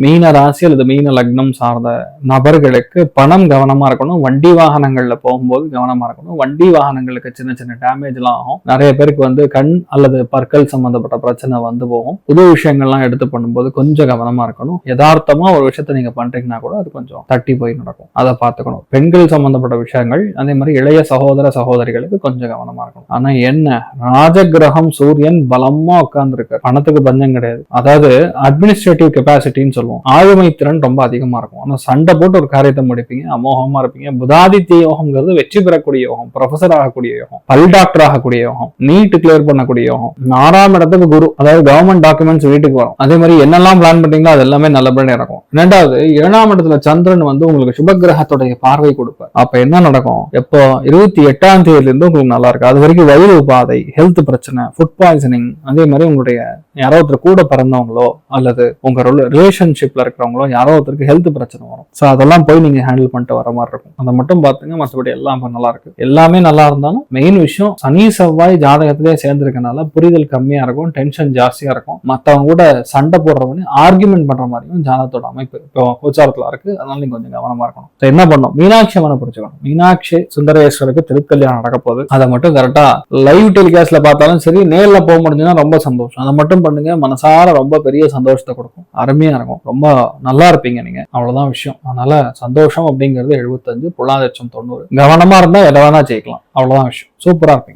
மீன ராசி அல்லது மீன லக்னம் சார்ந்த நபர்களுக்கு பணம் கவனமா இருக்கணும். வண்டி வாகனங்கள்ல போகும்போது கவனமா இருக்கணும். வண்டி வாகனங்களுக்கு சின்ன சின்ன டேமேஜ் எல்லாம் ஆகும். நிறைய பேருக்கு கண் அல்லது பற்கள் சம்பந்தப்பட்ட பிரச்சனை போகும். புது விஷயங்கள்லாம் எடுத்து பண்ணும்போது கொஞ்சம் கவனமா இருக்கணும். யதார்த்தமா ஒரு விஷயத்த நீங்க பண்றீங்கன்னா கூட அது கொஞ்சம் தட்டி போய் நடக்கும். அதை பார்த்துக்கணும். பெண்கள் சம்பந்தப்பட்ட விஷயங்கள், அதே மாதிரி இளைய சகோதர சகோதரிகளுக்கு கொஞ்சம் கவனமா இருக்கணும். ஆனா என்ன, ராஜகிரகம் சூரியன் பலமா உட்கார்ந்து இருக்கு. பணத்துக்கு பஞ்சம் கிடையாது. அதாவது அட்மினிஸ்ட்ரேட்டிவ் கெப்பாசிட்டின்னு சொல்லுவோம். ஆளுமை திறன் ரொம்ப அதிகமா இருக்கும். ஆனா சண்டை போட்டு ஒரு காரியத்தை முடிப்பீங்க, அமோகமா இருப்பீங்க. புதாதித்ய யோகம்ங்கிறது வெற்றி பெறக்கூடிய யோகம், ப்ரொஃபசர் ஆகக்கூடிய யோகம், பல் டாக்டர் ஆகக்கூடிய யோகம், நீட் கிளியர் பண்ணக்கூடிய யோகம். 6ஆம் இடத்துக்கு குரு, அதாவது கவர்மெண்ட் டாக்குமெண்ட்ஸ் வீட்டுக்கு வரும். அதே மாதிரி என்னெல்லாம் பிளான் பண்றீங்களோ அது எல்லாமே நல்லபடியா நடக்கும். 2வது 7ஆம் இடத்துல சந்திரன் உங்களுக்கு சுபகிரகத்துடைய பார்வை கொடுப்பார். அப்ப என்ன நடக்கும், எப்போ 28ஆம் தேதியில இருந்து உங்களுக்கு நல்லா இருக்கு. அது வரைக்கும் வயிறு உபாதை, ஹெல்த் பிரச்சனை, ஃபுட் பாய்சனிங், அதே மாதிரி உங்களுடைய யாரோ ஒருத்தர் கூட பிறந்தவங்களோ அல்லது உங்க ரிலேஷன்ஷிப்ல இருக்கிறவங்களோ யாரோ ஒருத்தருக்கு ஹெல்த் பிரச்சனை வரும். ஸோ அதெல்லாம் போய் நீங்க ஹேண்டில் பண்ணிட்டு வர மாதிரி இருக்கும். அதை மட்டும் பார்த்துங்க. மற்றபடி எல்லாம் நல்லா இருக்கு. எல்லாமே நல்லா இருந்தாலும் மெயின் விஷயம் சனி செவ்வாய் ஜாதகத்திலே சேர்ந்திருக்கனால புரிதல் கம்மியா இருக்கும், டென்ஷன் ஜாஸ்தியா இருக்கும். மற்றவங்க கூட சண்டை போடுறவனே ஆர்குமெண்ட் பண்ற மாதிரியும் ஜாதகத்தோட அமைப்பு இப்போ கோச்சாரத்துல இருக்கு. அதனால நீங்க கொஞ்சம் கவனமா இருக்கணும். என்ன பண்ணும், மீனாட்சி அம்மனை பிடிச்சிக்கணும். மீனாட்சி சுந்தரேஸ்வருக்கு திருக்கல்யாணம் நடக்க போகுது. அதை மட்டும் கரெக்டா லைவ் டெலிகாஸ்ட்ல பார்த்தாலும் சரி, நேர்ல போக முடிஞ்சுன்னா ரொம்ப சந்தோஷம். அதை மட்டும் பண்ணுங்க. மனசார ரொம்ப பெரிய சந்தோஷத்தை கொடுக்கும். அருமையா இருக்கும். ரொம்ப நல்லா இருப்பீங்க நீங்க. அவ்வளவுதான் விஷயம். அதனால சந்தோஷம் அப்படிங்கிறது 75, பொருளாதாரம் 90. கவனமா இருந்தா எதை வேணா ஜெயிக்கலாம். அவ்வளவுதான் விஷயம். சூப்பரா இருப்பீங்க.